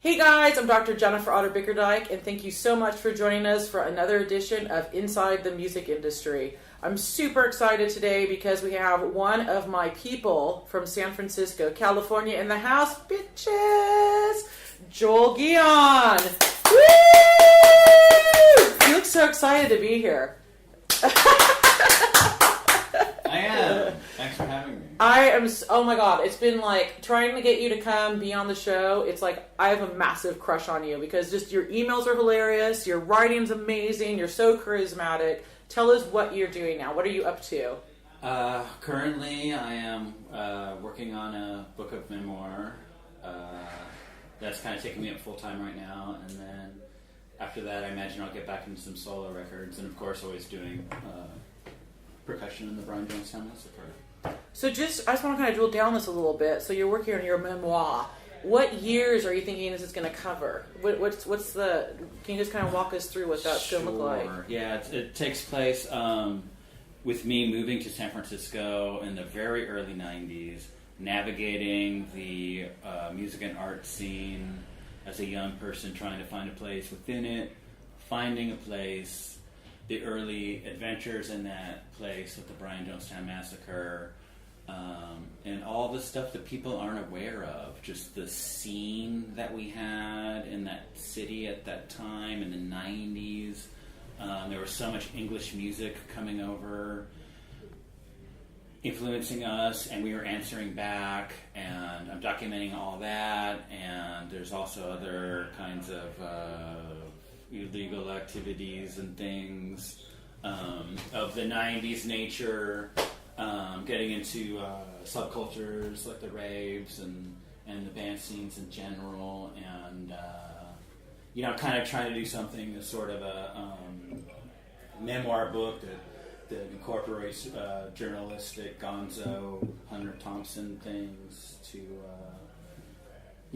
Hey guys, I'm Dr. Jennifer Otter Bickerdike, and thank you so much for joining us for another edition of Inside the Music Industry. I'm super excited today because we have one of my people from San Francisco, California in the house, bitches! Joel Gion! Woo! You look so excited to be here. I am. Thanks for having me. Oh my god, it's been like trying to get you to come be on the show. It's like I have a massive crush on you because just your emails are hilarious, your writing's amazing, you're so charismatic. Tell us what you're doing now. What are you up to? Currently, I am working on a book of memoir. That's kind of taking me up full time right now, and then after that, I imagine I'll get back into some solo records, and of course, always doing percussion in the Brian Jonestown Massacre. So I just want to kind of drill down this a little bit. So you're working on your memoir. What years are you thinking this is going to cover? What's the? Can you just kind of walk us through what that's going to look like? Yeah, it takes place with me moving to San Francisco in the very early '90s, navigating the music and art scene as a young person, trying to find a place within it, finding a place. The early adventures in that place with the Brian Jonestown Massacre, and all the stuff that people aren't aware of. Just the scene that we had in that city at that time in the 90s. There was so much English music coming over, influencing us, and we were answering back, and I'm documenting all that, and there's also other kinds of illegal activities and things of the 90s nature, getting into subcultures like the raves and the band scenes in general, and kind of trying to do something as sort of a memoir book that incorporates journalistic gonzo Hunter Thompson things to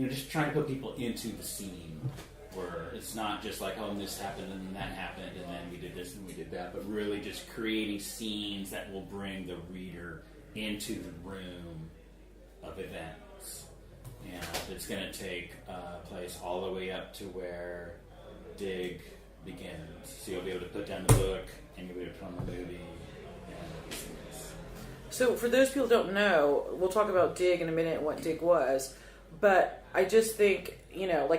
just trying to put people into the scene, where it's not just like, oh, this happened and then that happened and then we did this and we did that, but really just creating scenes that will bring the reader into the room of events. And it's going to take place all the way up to where Dig begins. So you'll be able to put down the book and you'll be able to put on the movie. So for those people who don't know, we'll talk about Dig in a minute and what Dig was, but I just think,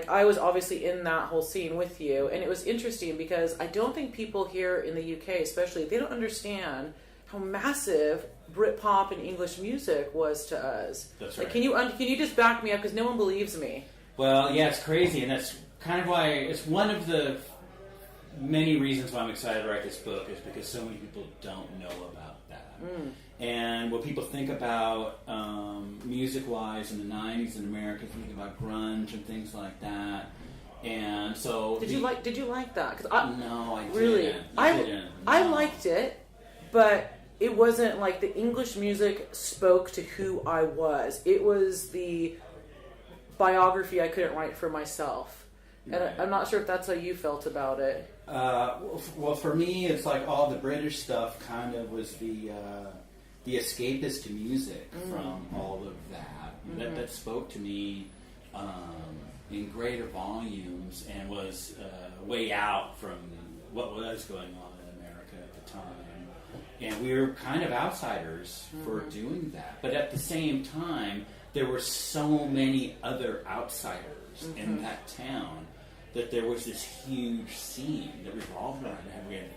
I was obviously in that whole scene with you, and it was interesting because I don't think people here in the UK, especially, they don't understand how massive Britpop and English music was to us. That's right. Can you just back me up, because no one believes me? Well, yeah, it's crazy, and that's kind of why it's one of the many reasons why I'm excited to write this book, is because so many people don't know about that. And what people think about music-wise in the 90s in America, think about grunge and things like that. And so did you like that? No, I really didn't. No. I liked it, but it wasn't like the English music spoke to who I was. It was the biography I couldn't write for myself. And Right. I'm not sure if that's how you felt about it. Well, for me, it's like all the British stuff kind of was the escapist music from all of that. That spoke to me in greater volumes and was way out from what was going on in America at the time. And we were kind of outsiders for doing that. But at the same time, there were so many other outsiders in that town that there was this huge scene that revolved around that. We had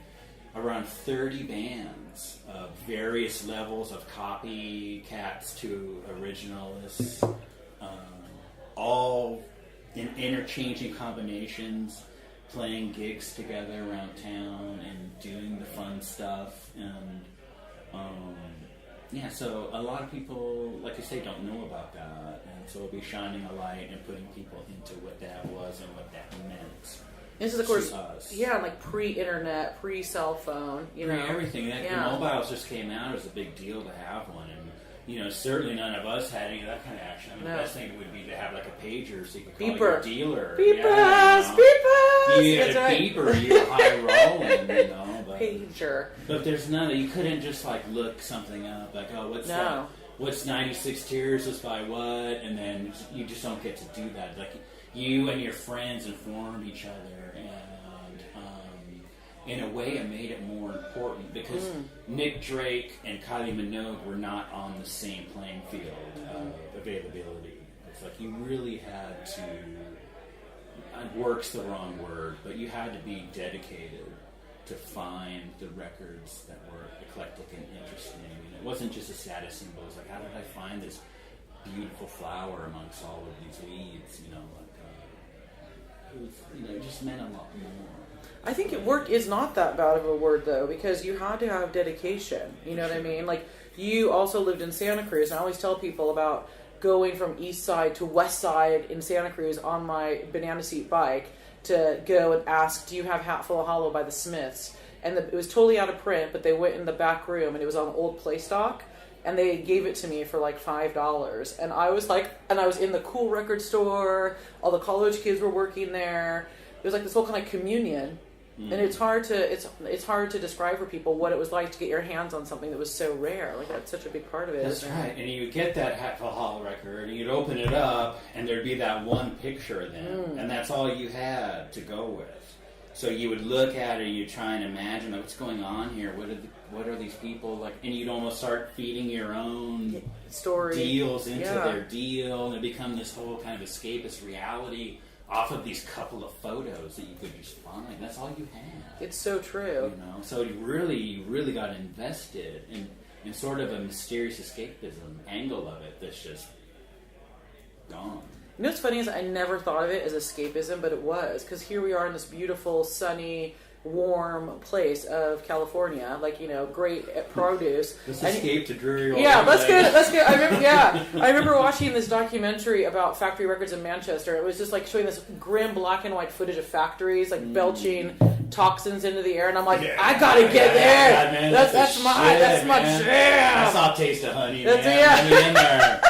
around 30 bands of various levels of copycats to originalists, all in interchanging combinations, playing gigs together around town and doing the fun stuff. And so a lot of people, like you say, don't know about that, and so we'll be shining a light and putting people into what that was and what that meant. This is, of course, to us. like pre-internet, pre-cell phone, Everything. The mobiles just came out. It was a big deal to have one, and certainly none of us had any of that kind of action. I mean, the best thing would be to have like a pager so you could call your dealer. Beep us! You had a beeper, you were high rolling, but pager. But there's none. You couldn't just like look something up, like, oh, what's 96 Tears was by what, and then you just don't get to do that. Like you and your friends informed each other, and in a way it made it more important because Nick Drake and Kylie Minogue were not on the same playing field of availability. It's like you really had to, work's the wrong word, but you had to be dedicated to find the records that were eclectic and interesting. And it wasn't just a status symbol. It was like, how did I find this beautiful flower amongst all of these weeds? It was, it just meant a lot more. I think work is not that bad of a word, though, because you had to have dedication. You know what I mean? Like, you also lived in Santa Cruz, and I always tell people about going from east side to west side in Santa Cruz on my banana seat bike to go and ask, do you have Hatful of Hollow by the Smiths? And it was totally out of print, but they went in the back room, and it was on old play stock, and they gave it to me for like $5. And I was like, and I was in the cool record store, all the college kids were working there. It was like this whole kind of communion. And it's hard to describe for people what it was like to get your hands on something that was so rare. Like, that's such a big part of it. That's right. And you would get that Hatful Hollow record, and you'd open it up, and there'd be that one picture then, and that's all you had to go with. So you would look at it, and you'd try and imagine, like, what's going on here? What are these people like? And you'd almost start feeding your own story deals into their deal, and it become this whole kind of escapist reality off of these couple of photos that you could just find. That's all you had. It's so true. So you really got invested in sort of a mysterious escapism angle of it that's just gone. You know what's funny is I never thought of it as escapism, but it was, because here we are in this beautiful, sunny, warm place of California, like, great produce. Let's escape to dreary. Yeah, let's go. I remember watching this documentary about factory records in Manchester. It was just like showing this grim black and white footage of factories like belching toxins into the air, and I'm like, I gotta get there. Man, that's my jam. I saw Taste of Honey. That's man. Let me in there.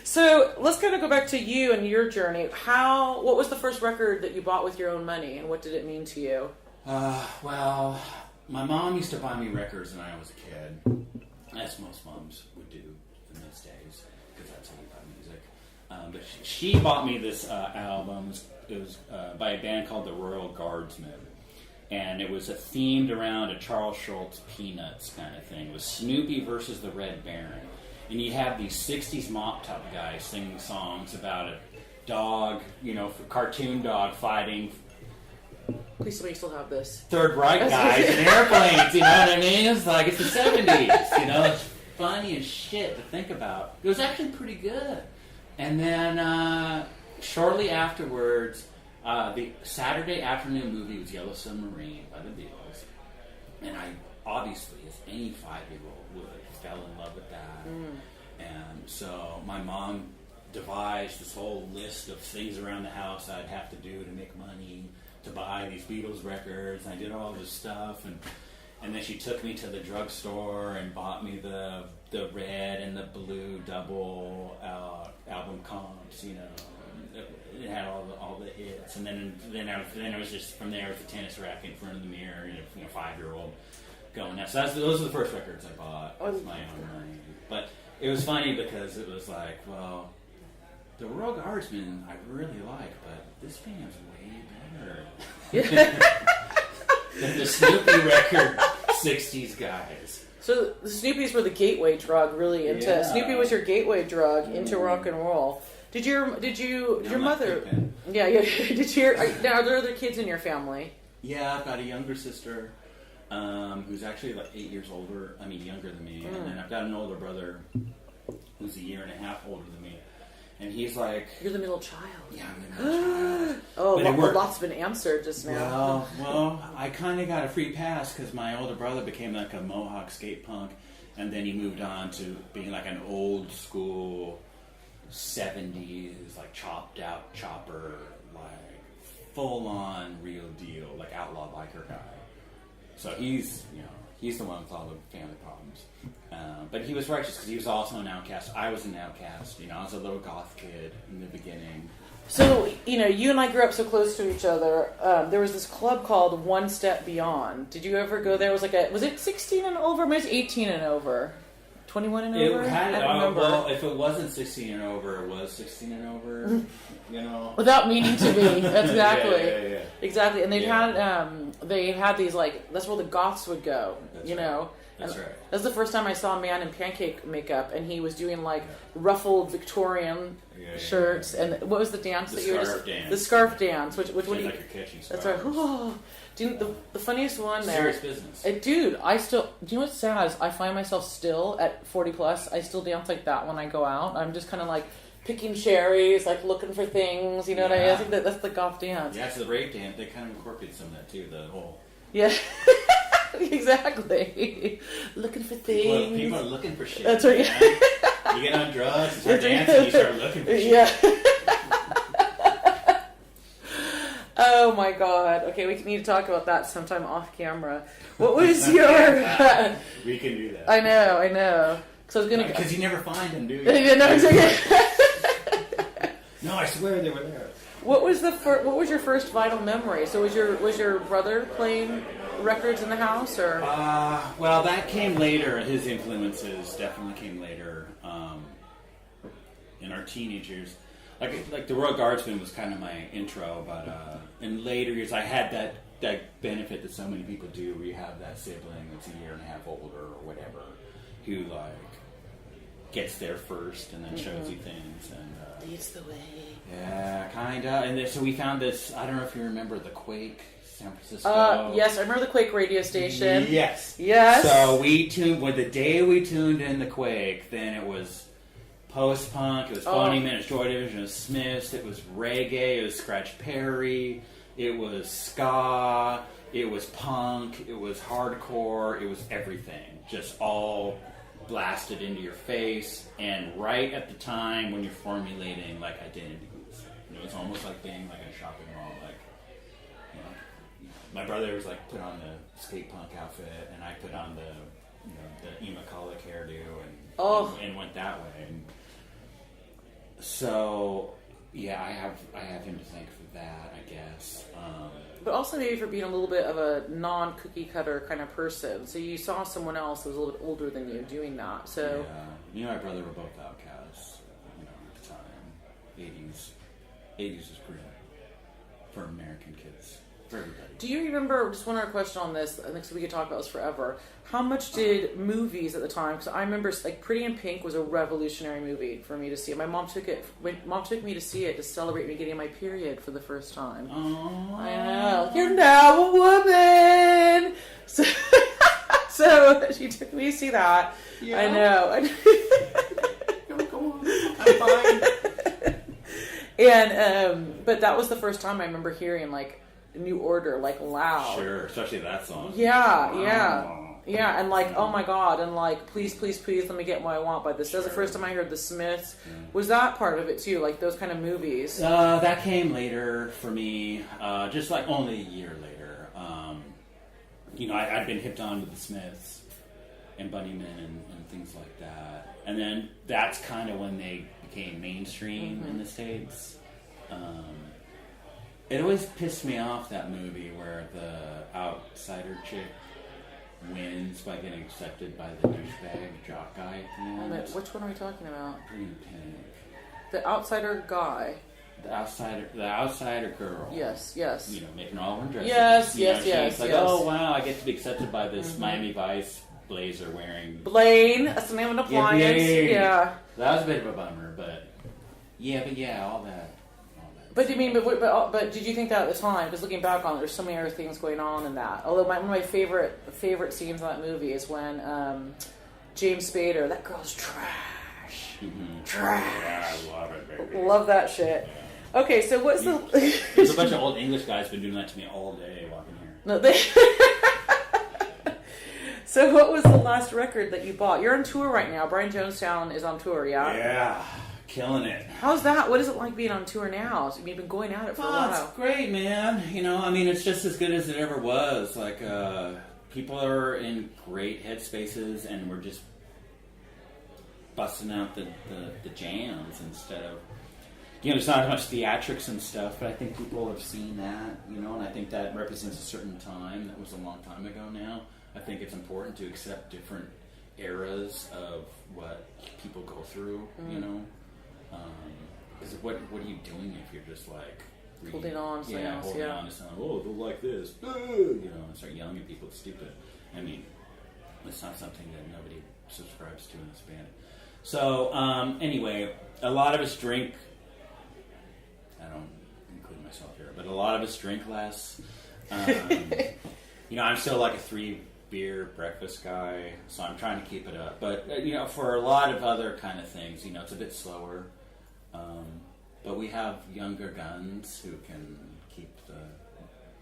So let's kind of go back to you and your journey. What was the first record that you bought with your own money, and what did it mean to you? Well, my mom used to buy me records when I was a kid, as most moms would do in those days, because that's how you buy music. But she bought me this album. It was by a band called the Royal Guardsmen, and it was themed around a Charles Schultz Peanuts kind of thing. It was Snoopy versus the Red Baron, and you have these 60s mop-top guys singing songs about a dog, cartoon dog fighting. Please tell me you still have this. Third Reich guys in airplanes, you know what I mean? It's like, it's the 70s, It's funny as shit to think about. It was actually pretty good. And then, shortly afterwards, the Saturday afternoon movie was Yellow Submarine by the Beatles. And I, obviously, as any 5-year-old would, fell in love with that. And so my mom devised this whole list of things around the house I'd have to do to make money to buy these Beatles records, and I did all this stuff, and then she took me to the drugstore and bought me the red and the blue double album comps, It had all the hits, and then I was just from there with the tennis racket in front of the mirror, 5-year-old going nuts. So those are the first records I bought with my own money. But it was funny because it was like, well, the Royal Guardsmen I really like, but this band's way better than the Snoopy record 60s guys. So the Snoopies were the gateway drug, really into Snoopy was your gateway drug into rock and roll. Did your mother? Yeah. Now, are there other kids in your family? Yeah, I've got a younger sister who's actually like 8 years younger than me, and then I've got an older brother who's a year and a half older than me. And he's like... You're the middle child. Yeah, I'm the middle child. Lots have been answered just now. Well, I kind of got a free pass because my older brother became like a Mohawk skate punk, and then he moved on to being like an old school 70s, like chopped out chopper, like full on real deal, like outlaw biker guy. So he's the one with all the family problems. But he was righteous because he was also an outcast. I was an outcast. I was a little goth kid in the beginning. So, you and I grew up so close to each other. There was this club called One Step Beyond. Did you ever go there? Was it 16 and over? Maybe it was 18 and over. 21 and over? It had, I don't remember. well, if it wasn't 16 and over, it was 16 and over. You know, without meaning to be. That's exactly, yeah. exactly. And they had these like that's where the goths would go. That's you right. know. That's and right. That's the first time I saw a man in pancake makeup, and he was doing like ruffled Victorian shirts. And what was the dance The that you were scarf dance. The scarf dance, which Like one? you're catching That's right. scarves. Oh, do you, the funniest one there. Serious business. Dude, I still. Do you know what's sad? Is I find myself still at 40 plus. I still dance like that when I go out. I'm just kind of like picking cherries, like looking for things. You know what I mean? I think that's the goth dance. Yeah, so the rave dance, they kind of incorporate some of that too. The whole exactly. Looking for things. people are looking for shit. That's right. Man. You get on drugs, you start dancing, you start looking for shit. Yeah. Oh my god. Okay, we need to talk about that sometime off camera. What was your... We can do that. I know. So I was gonna... Because you never find them, do you? No, exactly. No, I swear they were there. What was your first vinyl memory? So was your brother playing records in the house, or? Well, that came later. His influences definitely came later. In our teenage years, like the Royal Guardsman was kind of my intro, but in later years, I had that benefit that so many people do, where you have that sibling that's a year and a half older or whatever, who like gets there first and then shows you things and leads the way. Yeah, kinda. And then, so we found this. I don't know if you remember the Quake, San Francisco. Yes, I remember the Quake radio station. Yes. So the day we tuned in the Quake, then it was post-punk, it was Boney Man, it was Joy Division, it was Smiths, it was reggae, it was Scratch Perry, it was ska, it was punk, it was hardcore, it was everything. Just all blasted into your face, and right at the time when you're formulating like identities. It was almost like being like in a shopping mall, like, you know, my brother was like put on the skate punk outfit, and I put on the emo colic hairdo, and went that way. And so yeah, I have him to thank for that, I guess. But also maybe for being a little bit of a non-cookie cutter kind of person. So you saw someone else who was a little bit older than you doing that. So yeah, me and my brother were both outcasts, at the time. 80s was great for American kids, for everybody. do you remember, just one other question on this, I think so we could talk about this forever, how much did movies at the time, because I remember like Pretty in Pink was a revolutionary movie for me to see. My mom took me to see it to celebrate me getting my period for the first time. Oh, I know. You're now a woman! So she took me to see that. Yeah. I know. Go on. I'm fine. And but that was the first time I remember hearing like New Order, like loud. Sure, especially that song. Yeah, and like, oh my god, and like, please, let me get what I want by this. That was the first time I heard the Smiths. Yeah. Was that part of it too, like those kind of movies? That came later for me, just like only a year later. I'd been hipped on to the Smiths and Bunnymen and things like that. And then that's kind of when they became mainstream in the States. It always pissed me off, that movie where the outsider chick wins by getting accepted by the douchebag jock guy at the end. Which one are we talking about? Green Pink. The outsider guy. The outsider girl. Yes. Making all her dresses. Yes. She's like, oh wow, I get to be accepted by this Miami Vice blazer wearing Blaine. That's the name of an appliance. Yeah. That was a bit of a bummer, but all that. But you mean, but did you think that at the time? Because looking back on it, there's so many other things going on in that. Although one of my favorite scenes in that movie is when James Spader, that girl's trash, trash. Yeah, I love it, baby. Love that shit. Yeah. Okay, so what's There's a bunch of old English guys been doing that to me all day walking here. No, So what was the last record that you bought? You're on tour right now. Brian Jonestown is on tour, yeah? Yeah. Killing it. How's that? What is it like being on tour now? So you've been going at it for a while. It's great, man. It's just as good as it ever was. Like, people are in great headspaces, and we're just busting out the jams instead of... there's not as much theatrics and stuff, but I think people have seen that, and I think that represents a certain time. That was a long time ago now. I think it's important to accept different eras of what people go through, you know. Because what are you doing if you're just like holding on to something else? Holding on to something. Oh, they'll like this, you know, and start yelling at people. It's stupid. I mean, it's not something that nobody subscribes to in this band. So anyway, a lot of us drink. I don't include myself here, but a lot of us drink less. You know, I'm still like a 3-beer breakfast guy, so I'm trying to keep it up. But you know, for a lot of other kind of things, you know, it's a bit slower. But we have younger guns who can keep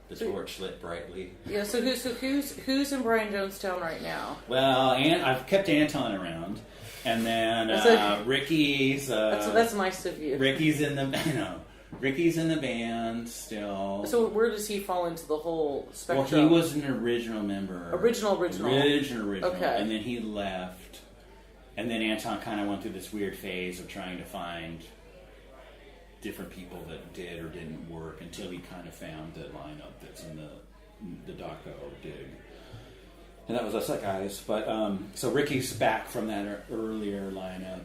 the torch lit brightly. Yeah. So who's in Brian Jonestown right now? Well, I've kept Anton around, and then Ricky's. That's nice of you. Ricky's in the Ricky's in the band still. So where does he fall into the whole spectrum? Well, he was an original member. Original. Okay. And then he left, and then Anton kind of went through this weird phase of trying to find different people that did or didn't work until he kind of found the lineup that's in the Daco dig. And that was us guys. But so Ricky's back from that earlier lineup.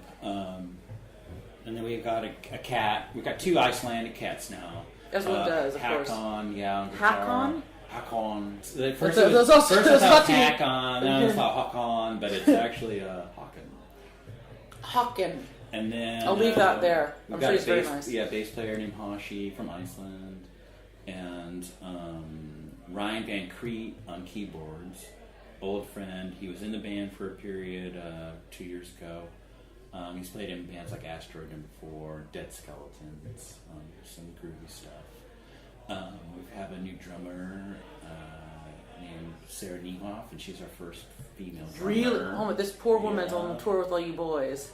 And then we've got a cat. We've got 2 Icelandic cats now. As one does, of course. Hakon, yeah. Hakon? Hakon. First I thought Hakon, then I thought Hakon, but it's actually Håkon. Håkon. And then I'll leave that there. I'm sure he's very nice. Yeah, bass player named Hashi from Iceland, and Ryan Van Crete on keyboards, old friend. He was in the band for a period 2 years ago. He's played in bands like Asteroid Number 4, Dead Skeletons, some groovy stuff. We have a new drummer named Sarah Niehoff, and she's our first female drummer. Really? Oh, this poor woman's on tour with all you boys.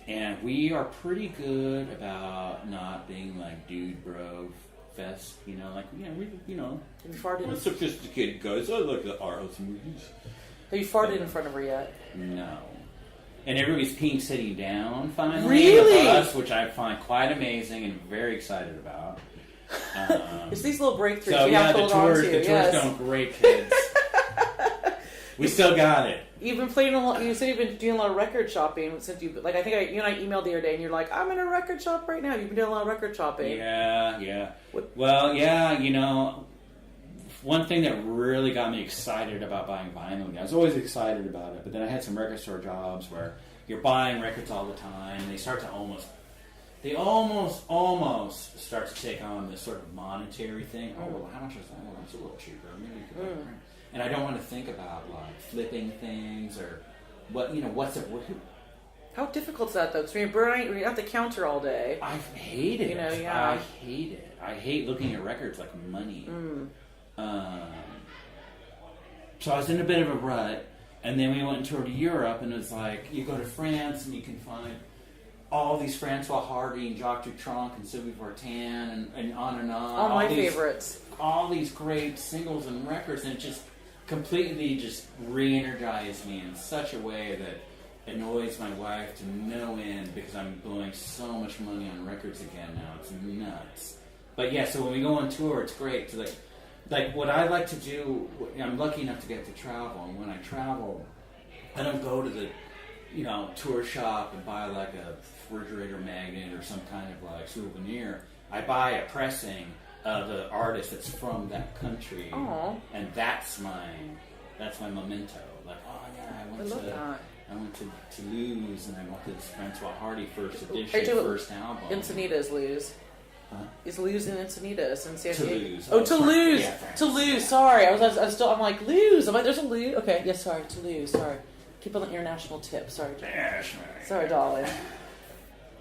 And we are pretty good about not being like dude bro fest, you know, like Have you farted? Sophisticated guys. I like the art house movies. Have you farted in front of her yet? No. And everybody's peeing sitting down finally. Really? With us, which I find quite amazing and very excited about. It's these little breakthroughs so you have to hold on to. The tour's going great, kids. We still got it. You've been playing a lot. You said you've been doing a lot of record shopping since you. Like I think you and I emailed the other day, and you're like, "I'm in a record shop right now." You've been doing a lot of record shopping. Yeah. Well, yeah. You know, one thing that really got me excited about buying vinyl. I was always excited about it, but then I had some record store jobs where you're buying records all the time, and they start to almost start to take on this sort of monetary thing. Oh, well, how much is that? Well, that's a little cheaper. Maybe you could buy a print. And I don't want to think about like flipping things or what's it. How difficult is that though? Because when you're at the counter all day. I hate it. Yeah. I hate it. I hate looking at records like money. So I was in a bit of a rut, and then we went and toured Europe, and it was like you go to France and you can find all these Francois Hardy and Jacques Dutronc and Sylvie Vartan and on and on. All my favorites. All these great singles and records, and it just completely just re-energized me in such a way that annoys my wife to no end because I'm blowing so much money on records again now. It's nuts. But yeah, so when we go on tour, it's great. So like what I like to do, I'm lucky enough to get to travel, and when I travel, I don't go to the tour shop and buy like a refrigerator magnet or some kind of like souvenir. I buy a pressing of the artist that's from that country. Aww. And that's my memento. Like, oh yeah, I went to Toulouse and I bought this Francois Hardy first edition, first album. Encinitas, Luz. Huh? Is Luz in Encinitas in San Diego? Toulouse. Oh, Toulouse. Yeah, Toulouse. Sorry, I'm like Luz. I'm like, there's a Luz. Okay, yes, sorry, Toulouse. Sorry. Keep on the international tip. Sorry. Sorry, darling.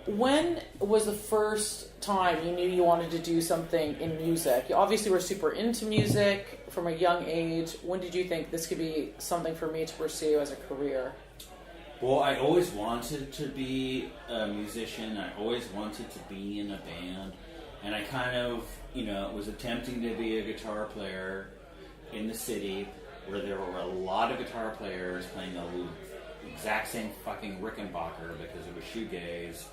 When was the first time you knew you wanted to do something in music? You obviously were super into music from a young age. When did you think this could be something for me to pursue as a career? Well, I always wanted to be a musician. I always wanted to be in a band. And I kind of, was attempting to be a guitar player in the city where there were a lot of guitar players playing the exact same fucking Rickenbacker because it was shoegaze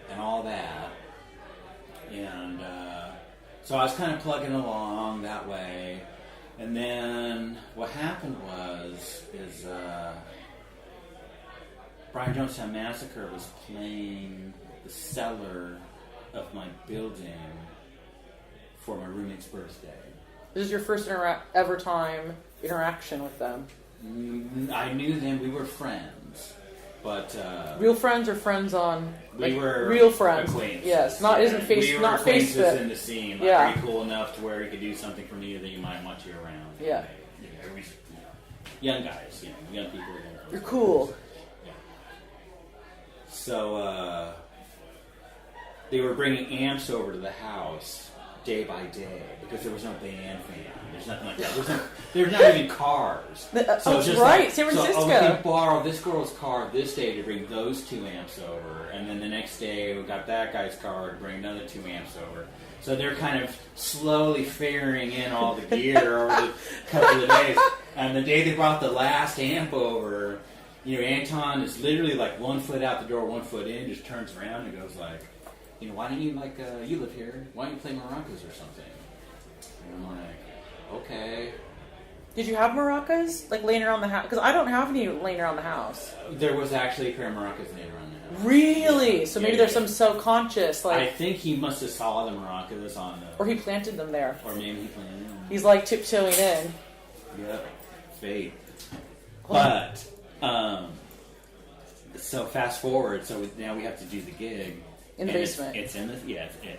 and all that. And so I was kind of plugging along that way. And then what happened was Brian Jonestown Massacre was playing the cellar of my building for my roommate's birthday. This is your first ever time interaction with them. I knew them. We were friends, but real friends or friends on? We were real friends. Acquaintances. Yes, not isn't face. We were not acquaintances Facebook. in the scene. Yeah. Pretty cool enough to where you could do something for me that you might want you around. Yeah. Young guys, young people. You're cool. Yeah. So they were bringing amps over to the house day by day because there was no band fan. There's nothing like that. There's not even cars. So that's right, San Francisco. So, we borrowed this girl's car this day to bring those 2 amps over, and then the next day we got that guy's car to bring another 2 amps over. So they're kind of slowly figuring in all the gear over the couple of days. And the day they brought the last amp over, Anton is literally like 1 foot out the door, 1 foot in, just turns around and goes like, why don't you you live here? Why don't you play maracas or something? And I'm like, okay. Did you have maracas laying around the house? Because I don't have any laying around the house. There was actually a pair of maracas laying around the house. Really? So maybe there's some subconscious I think he must have saw the maracas on the. Or he planted them there. Or maybe he planted them. He's tiptoeing in. Yep. Fate. But so fast forward. So now we have to do the gig. In the basement. It's in the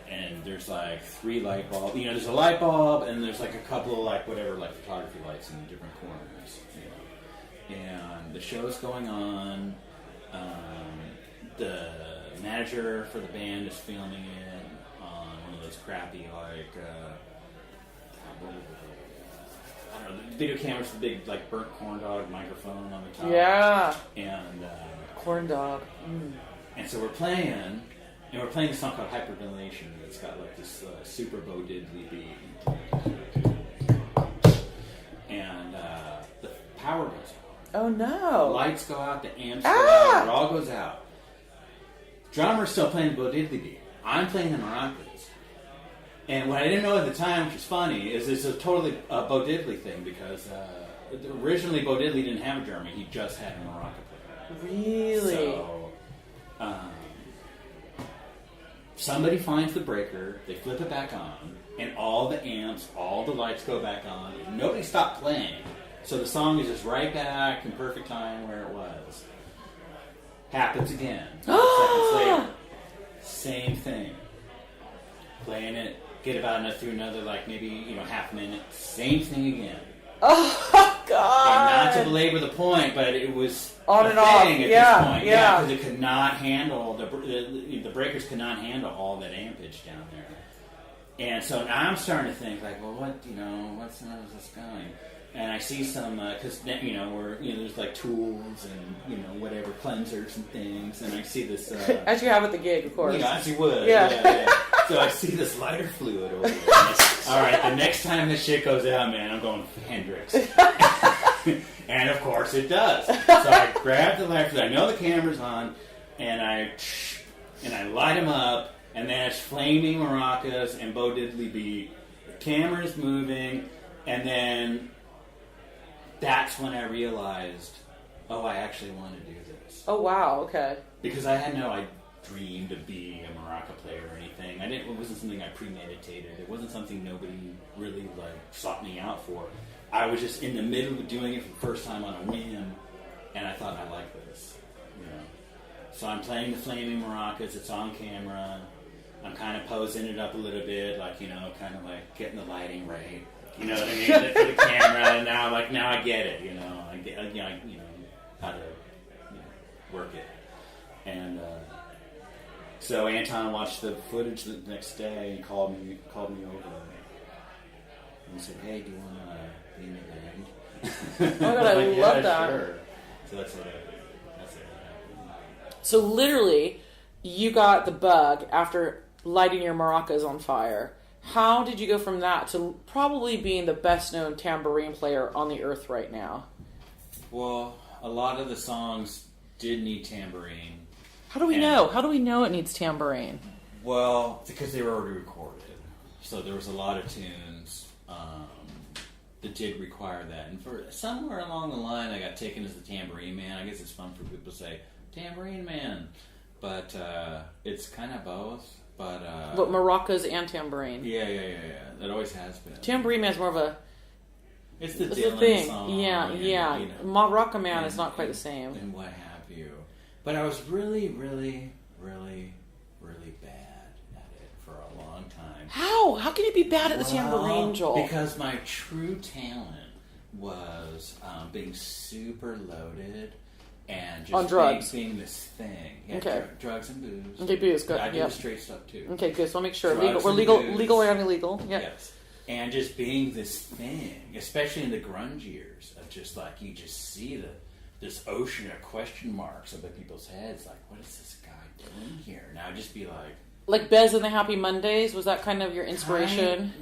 and there's 3 light bulbs. There's a light bulb and there's a couple of photography lights in the different corners. And the show's going on. The manager for the band is filming it on one of those crappy I don't know, the video cameras, the big burnt corn dog microphone on the top. Yeah. And corn dog. And so we're playing. And we're playing a song called Hyperventilation. It's got this super Bo Diddley beat. And the power goes out. Oh no. The lights go out, the amps go out, it all goes out. Drummer's still playing the Bo Diddley beat. I'm playing the maracas. And what I didn't know at the time, which is funny, is it's a totally Bo Diddley thing because originally Bo Diddley didn't have a drummer, he just had a maraca player. Really? So, somebody finds the breaker, they flip it back on, and all the amps, all the lights go back on, and nobody stopped playing. So the song is just right back in perfect time where it was. Happens again. Seconds later. Same thing. Playing it, get about through another maybe half minute. Same thing again. Oh God! And not to belabor the point, but it was on and off. At this point. Yeah, because it could not handle the breakers could not handle all that ampage down there. And so now I'm starting to think well, what's this going? And I see some because there's tools and whatever cleansers and things, and I see this as you have at the gig, of course. As you would. Yeah. So I see this lighter fluid over there. All right, the next time this shit goes out, man, I'm going Hendrix. And of course it does. So I grab the lighter fluid. I know the camera's on, and I light them up, and then it's flaming maracas and Bo Diddley beat. The camera's moving, and then that's when I realized, I actually want to do this. Oh wow, okay. Because I dreamed of being a maraca player or anything. It wasn't something I premeditated. It wasn't something nobody really sought me out for. I was just in the middle of doing it for the first time on a whim, and I thought I like this. So I'm playing the flaming maracas. It's on camera. I'm kind of posing it up a little bit, kind of getting the lighting right. You know what I mean? For the camera, and now I get it. I get how to work it. And so Anton watched the footage the next day and called me over, and he said, "Hey, do you want to be in the band?" Oh my God, I love that. Sure. So that's it. So literally, you got the bug after lighting your maracas on fire. How did you go from that to probably being the best known tambourine player on the earth right now? Well, a lot of the songs did need tambourine. How do we know? How do we know it needs tambourine? Well, because they were already recorded. So there was a lot of tunes that did require that. And for somewhere along the line, I got taken as the Tambourine Man. I guess it's fun for people to say, Tambourine Man. But it's kind of both. But maracas and tambourine. Yeah. It always has been. Tambourine Man's more of a... It's the thing. Song. Yeah. You know, Maraca Man is not quite the same. And what have you. But I was really, really, really, really bad at it for a long time. How? How can you be bad at the tambourine, Joel? Because my true talent was being super loaded and just on drugs. Being this thing. Yeah, okay. Drugs and booze. Okay, booze, good. I do the straight stuff too. Okay, good. So I'll make sure. We're legal and illegal. Yeah. Yes. And just being this thing, especially in the grunge years, of just like, you just see this ocean of question marks over people's heads. Like, what is this guy doing here? And I'd just be like... Bez and the Happy Mondays? Was that kind of your inspiration?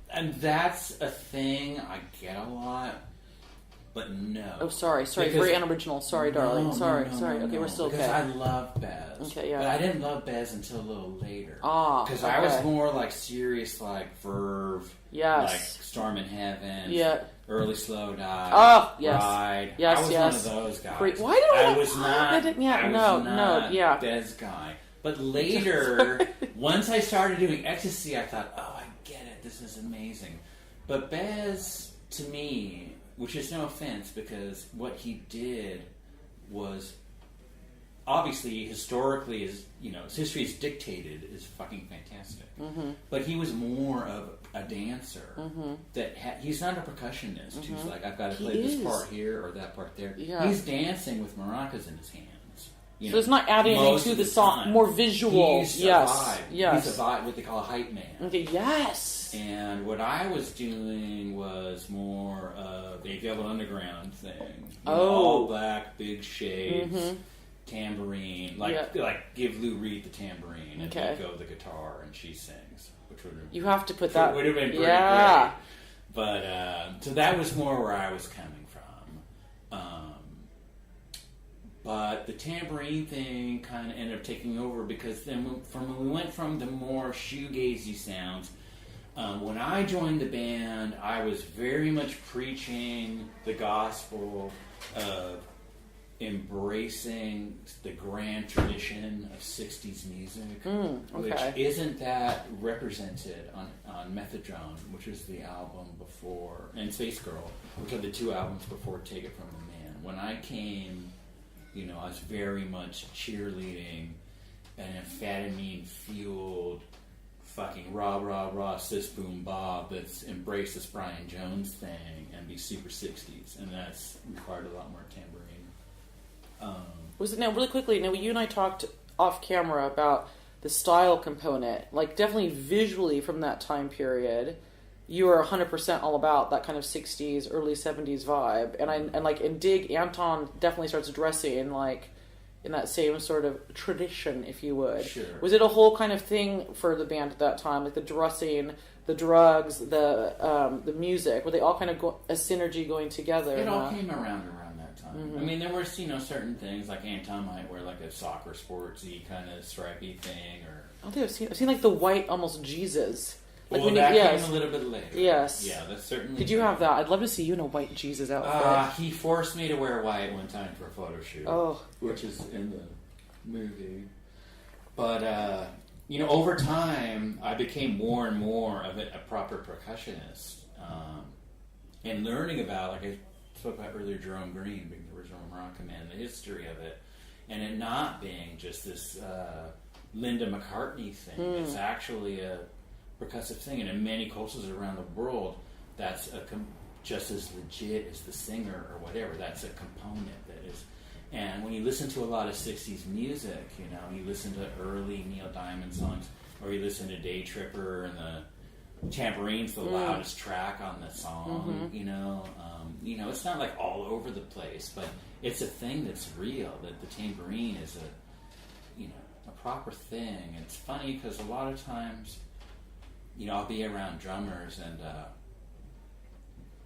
And that's a thing I get a lot, but no. Oh, sorry. Very unoriginal. Sorry, darling. Sorry. Okay, we're still okay. Because I love Bez. Okay, yeah. But I didn't love Bez until a little later. Because okay. I was more like serious, like Verve. Yes. Like Storm in Heaven. Yeah. Early Slow Die. Oh, yes. Ride. Yes, I was one of those guys. Why did I was not. Yeah. Bez guy. But later, once I started doing ecstasy, I thought, oh, I get it. This is amazing. But Bez, to me, which is no offense, because what he did was obviously historically his history is dictated is fucking fantastic. Mm-hmm. But he was more of a dancer. Mm-hmm. He's not a percussionist who's like, I've got to play this part here or that part there. Yeah. He's dancing with maracas in his hands. So it's not adding anything to the song, more visual. He's a vibe. He's a vibe, what they call a hype man. Okay, yes. And what I was doing was more of a Velvet Underground thing. All black, big shades, tambourine. Like give Lou Reed the tambourine and let go the guitar and she sings. Which would have, you have to put that. Would have been pretty great. But so that was more where I was coming from. But the tambourine thing kind of ended up taking over because then when we went from the more shoegazy sounds, when I joined the band, I was very much preaching the gospel of embracing the grand tradition of 60s music, which isn't that represented on Methadone, which is the album before, and Space Girl, which are the two albums before Take It From the Man. When I came... I was very much cheerleading an amphetamine-fueled fucking rah, sis, boom, bob that's embraced this Brian Jones thing and be super 60s. And that's required a lot more tambourine. Was it now, really quickly, you and I talked off camera about the style component. Like, definitely visually from that time period, you were 100% all about that kind of 60s, early 70s vibe. And Dig, Anton definitely starts dressing like in that same sort of tradition, if you would. Sure. Was it a whole kind of thing for the band at that time? Like the dressing, the drugs, the music, were they all kind of a synergy going together? It all came around that time. Mm-hmm. I mean, there were, certain things like Anton might wear like a soccer sportsy kind of stripy thing or... I think I've seen like the white almost Jesus. Like that came a little bit later. Yes. Yeah, that's certainly... Did you have that? I'd love to see you in a white Jesus outfit. He forced me to wear white one time for a photo shoot. Oh. Which is in the movie. But, over time, I became more and more of a proper percussionist. And learning about, like I spoke about earlier, Jerome Green, being the original Maraca Man, the history of it, and it not being just this Linda McCartney thing. It's actually a percussive thing, and in many cultures around the world, that's just as legit as the singer or whatever. That's a component that is. And when you listen to a lot of 60s music, you listen to early Neil Diamond songs, or you listen to Day Tripper, and the tambourine's the loudest track on the song. It's not like all over the place, but it's a thing that's real. That the tambourine is a proper thing. And it's funny because a lot of times, I'll be around drummers and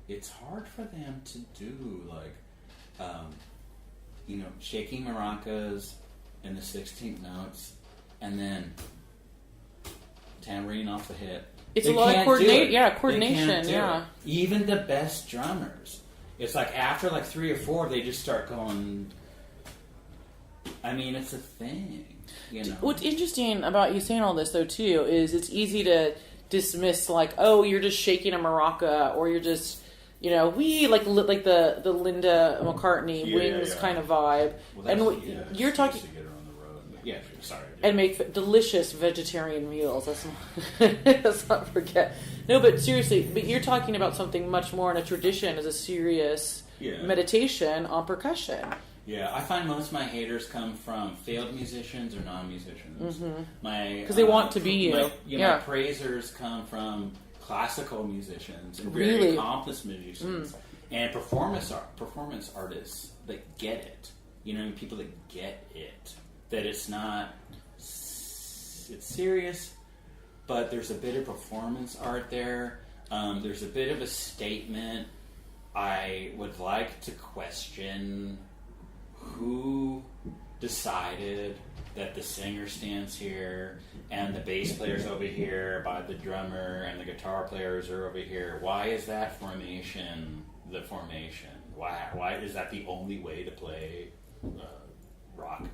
it's hard for them to do shaking maracas in the 16th notes and then tambourine off the hip. It's a lot of coordination. Yeah. Even the best drummers, it's like after like 3 or 4, they just start going I mean, it's a thing, you know. What's interesting about you saying all this, though, too, is it's easy to dismiss, like, oh, you're just shaking a maraca, or you're just, you know, like the Linda McCartney Wings kind of vibe. Well, and you're talking... To get her on the road. Yeah, sorry. And make delicious vegetarian meals. Let's not forget. No, but seriously, but you're talking about something much more in a tradition as a serious meditation on percussion. Yeah, I find most of my haters come from failed musicians or non-musicians. Because they want to be you. My praisers come from classical musicians and very accomplished musicians and performance artists that get it. You know, people that get it. That it's not... It's serious, but there's a bit of performance art there. There's a bit of a statement. I would like to question who decided that the singer stands here and the bass player's over here by the drummer and the guitar players are over here. Why is that formation the formation? Why is that the only way to play rock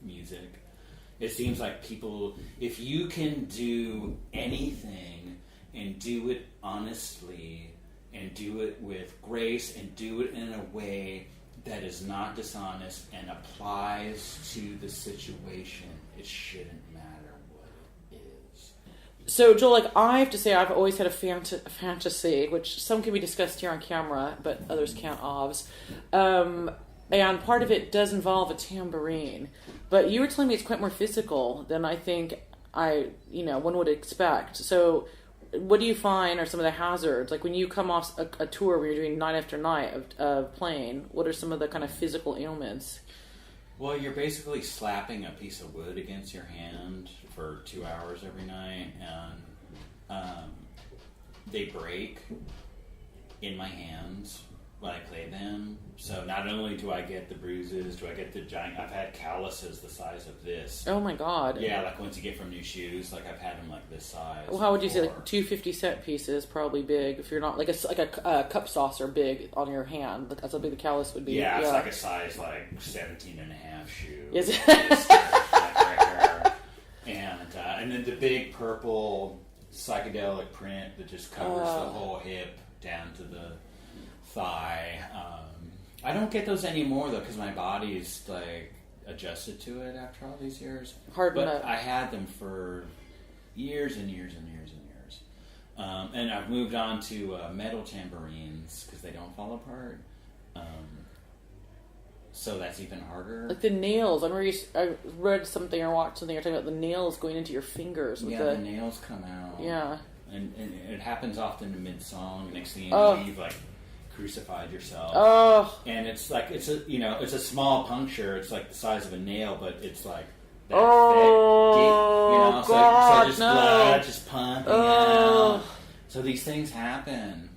music? It seems like people, if you can do anything and do it honestly and do it with grace and do it in a way that is not dishonest and applies to the situation, it shouldn't matter what it is. So, Joel, like, I have to say, I've always had a fantasy, which some can be discussed here on camera, but others can't, obvs. And part of it does involve a tambourine. But you were telling me it's quite more physical than I think one would expect. So what do you find are some of the hazards? Like when you come off a tour where you're doing night after night of playing, what are some of the kind of physical ailments? Well, you're basically slapping a piece of wood against your hand for 2 hours every night, and they break in my hands when I play them. So not only do I get the bruises, do I get the giant... I've had calluses the size of this. Oh my god. Yeah, like once you get from new shoes, like I've had them like this size. Well, how would you say, like 250-cent pieces, probably big, if you're not... Like a cup saucer big on your hand. That's how big the callus would be. Yeah, it's like a size like 17 and a half shoe. Is it? And then the big purple psychedelic print that just covers the whole hip down to the thigh. I don't get those anymore though because my body's like adjusted to it after all these years. But I had them for years and years and years and years. And I've moved on to metal tambourines because they don't fall apart. So that's even harder. Like the nails. I read something or watched something. You're talking about the nails going into your fingers. With the nails come out. Yeah. And it happens often in mid-song. Next thing you know, you've like crucified yourself. Oh. And it's like it's a small puncture. It's like the size of a nail, but it's like that thick, deep, God, so just blood just pumping out. So these things happen.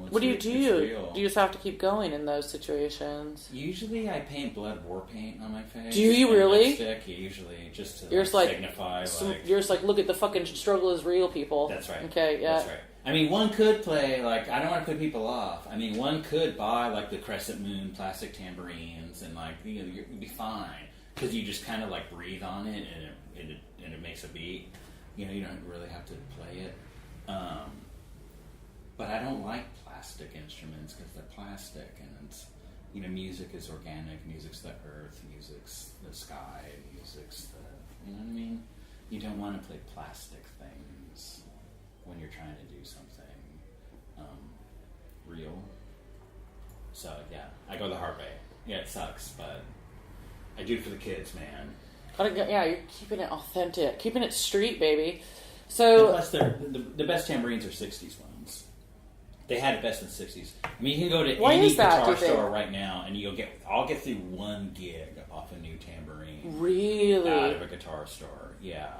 What do you do? Do you just have to keep going in those situations? Usually, I paint blood war paint on my face. Do you really? Lipstick, usually, just to signify. You're just like, look at the fucking struggle is real, people. That's right. Okay, yeah. That's right. I mean, one could play, like, I don't want to put people off. I mean, one could buy, like, the Crescent Moon plastic tambourines and, like, you'd be fine. Because you just kind of, like, breathe on it and it makes a beat. You don't really have to play it. But I don't like plastic instruments because they're plastic, and it's, music is organic, music's the earth, music's the sky, music's the, you know what I mean? You don't want to play plastic things when you're trying to do something real. So yeah, I go the hard way. Yeah, it sucks, but I do it for the kids, man. Yeah, you're keeping it authentic, keeping it street, baby. So and plus, the best tambourines are 60s ones. They had it best in the 60s. I mean, you can go to any guitar store right now, and I'll get through one gig off a new tambourine. Really? Out of a guitar store, yeah.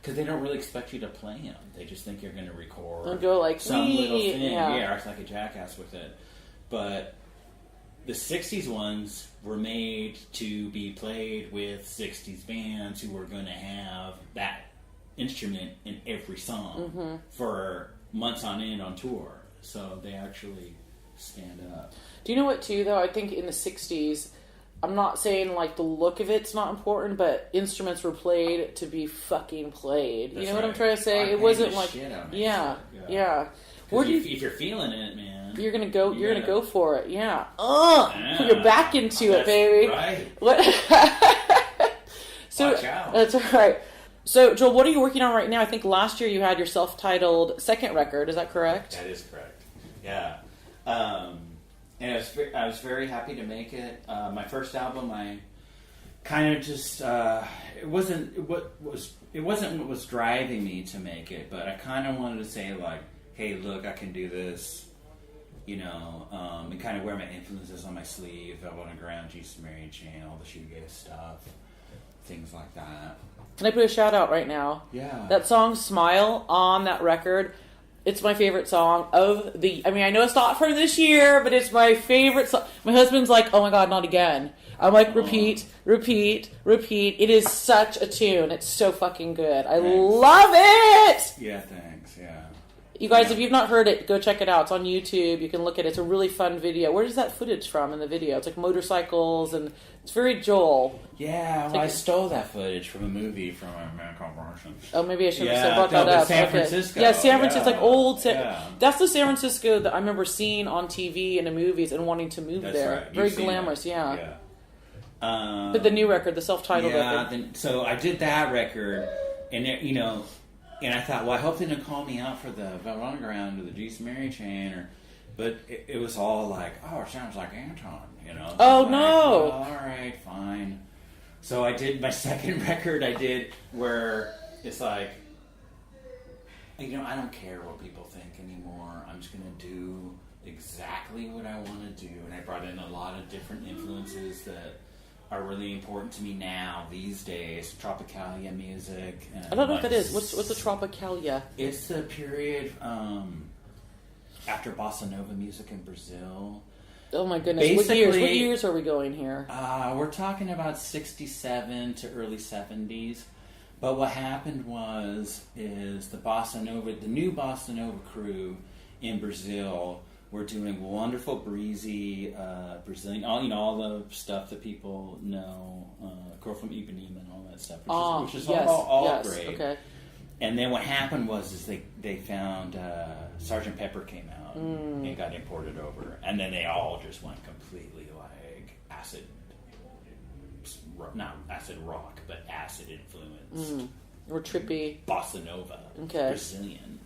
Because they don't really expect you to play them. They just think you're going to record and go like some little thing. Yeah, it's like a jackass with it. But the 60s ones were made to be played with 60s bands who were going to have that instrument in every song for months on end on tour, so they actually stand up. Do you know what too though? I think in the 60s I'm not saying like the look of it's not important, but instruments were played to be fucking played. You know what I'm trying to say? It wasn't like, yeah. Where do you, if you're feeling it, man, you're gonna go. You're gonna go for it. Yeah. Put your back into it, baby. Right. What? So watch out. That's all right. So, Joel, what are you working on right now? I think last year you had your self-titled second record. Is that correct? That is correct. Yeah. And I was very happy to make it. My first album, I kind of just it wasn't what was driving me to make it, but I kind of wanted to say like, hey, look, I can do this, you know, and kind of wear my influences on my sleeve. I want to ground Jesus Mary Chain, all the shoegaze stuff, things like that. Can I put a shout out right now? Yeah. That song "Smile" on that record. It's my favorite song of the... I mean, I know it's not from this year, but it's my favorite song. My husband's like, oh my God, not again. I'm like, repeat. It is such a tune. It's so fucking good. I love it! Yeah, thanks. Yeah. You guys, if you've not heard it, go check it out. It's on YouTube. You can look at it. It's a really fun video. Where is that footage from in the video? It's like motorcycles, and it's very Joel. Yeah, well, I stole that footage from a movie from American Version. Oh, maybe I should have brought that up. San Francisco. Yeah, San Francisco. It's like old. That's the San Francisco that I remember seeing on TV and in movies and wanting to move there. Right. Very glamorous, yeah. But the new record, the self-titled record. So I did that record, and it, you know, and I thought, well, I hope they didn't call me out for the Velvet Underground or the Jesus Mary Chain, but it was all like, oh, it sounds like Anton, you know. Oh, like, no. Well, all right, fine. So I did my second record. I did where it's like, you know, I don't care what people think anymore. I'm just gonna do exactly what I want to do, and I brought in a lot of different influences that are really important to me now these days. Tropicalia music. I don't know what that is. What's the Tropicalia? It's the period after Bossa Nova music in Brazil. Oh my goodness! What years are we going here? We're talking about 67 to early 70s. But what happened is the Bossa Nova, the new Bossa Nova crew in Brazil were doing wonderful, breezy Brazilian, all the stuff that people know, Girl from Ipanema and all that stuff, which is all great. Okay. And then what happened is they found Sgt. Pepper came out and got imported over, and then they all just went completely like acid, not acid rock, but acid influenced. Or trippy. Bossa Nova. Okay. Brazilian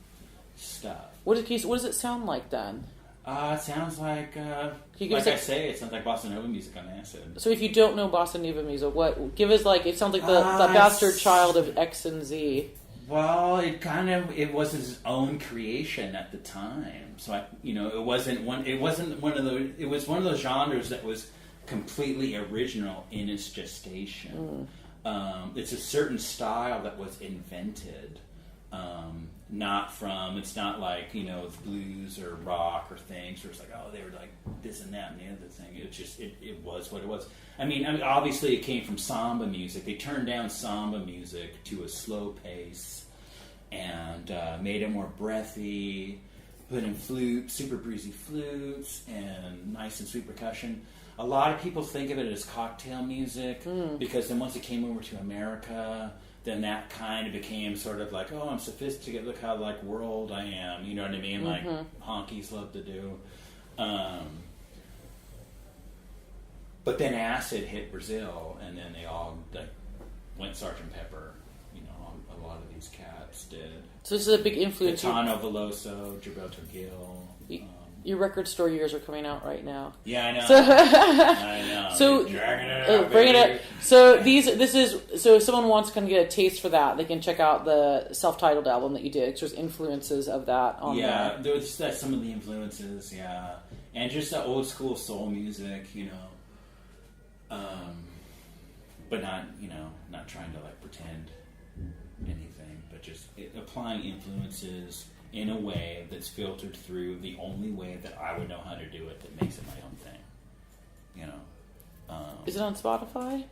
stuff. What does it sound like then? It sounds like, it sounds like Bossa Nova music on acid. So if you don't know Bossa Nova music, give us it sounds like the bastard child of X and Z. Well, it was his own creation at the time. So it was one of those genres that was completely original in its gestation. It's a certain style that was invented. It's not like, blues or rock or things where it's like, oh, they were like this and that and the other thing. It just, it was what it was. I mean, obviously it came from samba music. They turned down samba music to a slow pace and made it more breathy, put in super breezy flutes and nice and sweet percussion. A lot of people think of it as cocktail music because then once it came over to America, then that kind of became sort of like, oh, I'm sophisticated, look how like world I am, you know what I mean? Like honkies love to do. But then acid hit Brazil, and then they all went Sgt. Pepper. A lot of these cats did. So this is a big influence. Caetano Veloso, Gilberto Gil. Your record store years are coming out right now. Yeah, I know. I know. So dragging it out, bring it up. So if someone wants to kind of get a taste for that, they can check out the self-titled album that you did. Because there's influences of that on there. Yeah, there's some of the influences. Yeah, and just the old school soul music, but not trying to like pretend anything, but just applying influences in a way that's filtered through the only way that I would know how to do it that makes it my own thing. Is it on Spotify?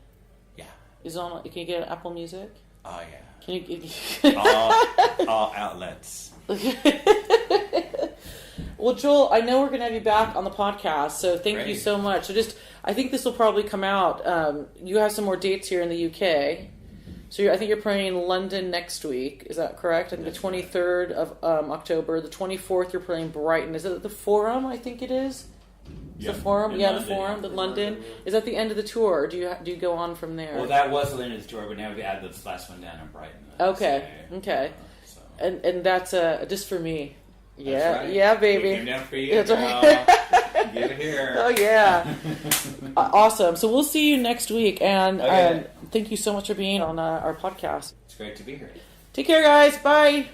Yeah. Is it on? Can you get it on Apple Music? Oh yeah. Can you? all outlets. Well, Joel, I know we're going to have you back on the podcast, so thank you Great. so much. So I think this will probably come out. You have some more dates here in the UK. So I think you're playing London next week. Is that correct? I think the 23rd of October. The 24th you're playing Brighton. Is it at the Forum? I think it is. Yeah, the Forum? in Yeah, London. the Forum. The London. Is that the end of the tour? Or do you go on from there? Well, that was the end of the tour, but now we add this last one down in Brighton. Okay. So. And that's just for me. Yeah, That's right. yeah, baby. We came down for you. That's right. Get it here. Oh yeah, awesome. So we'll see you next week, and Okay. thank you so much for being on our podcast. It's great to be here. Take care, guys. Bye.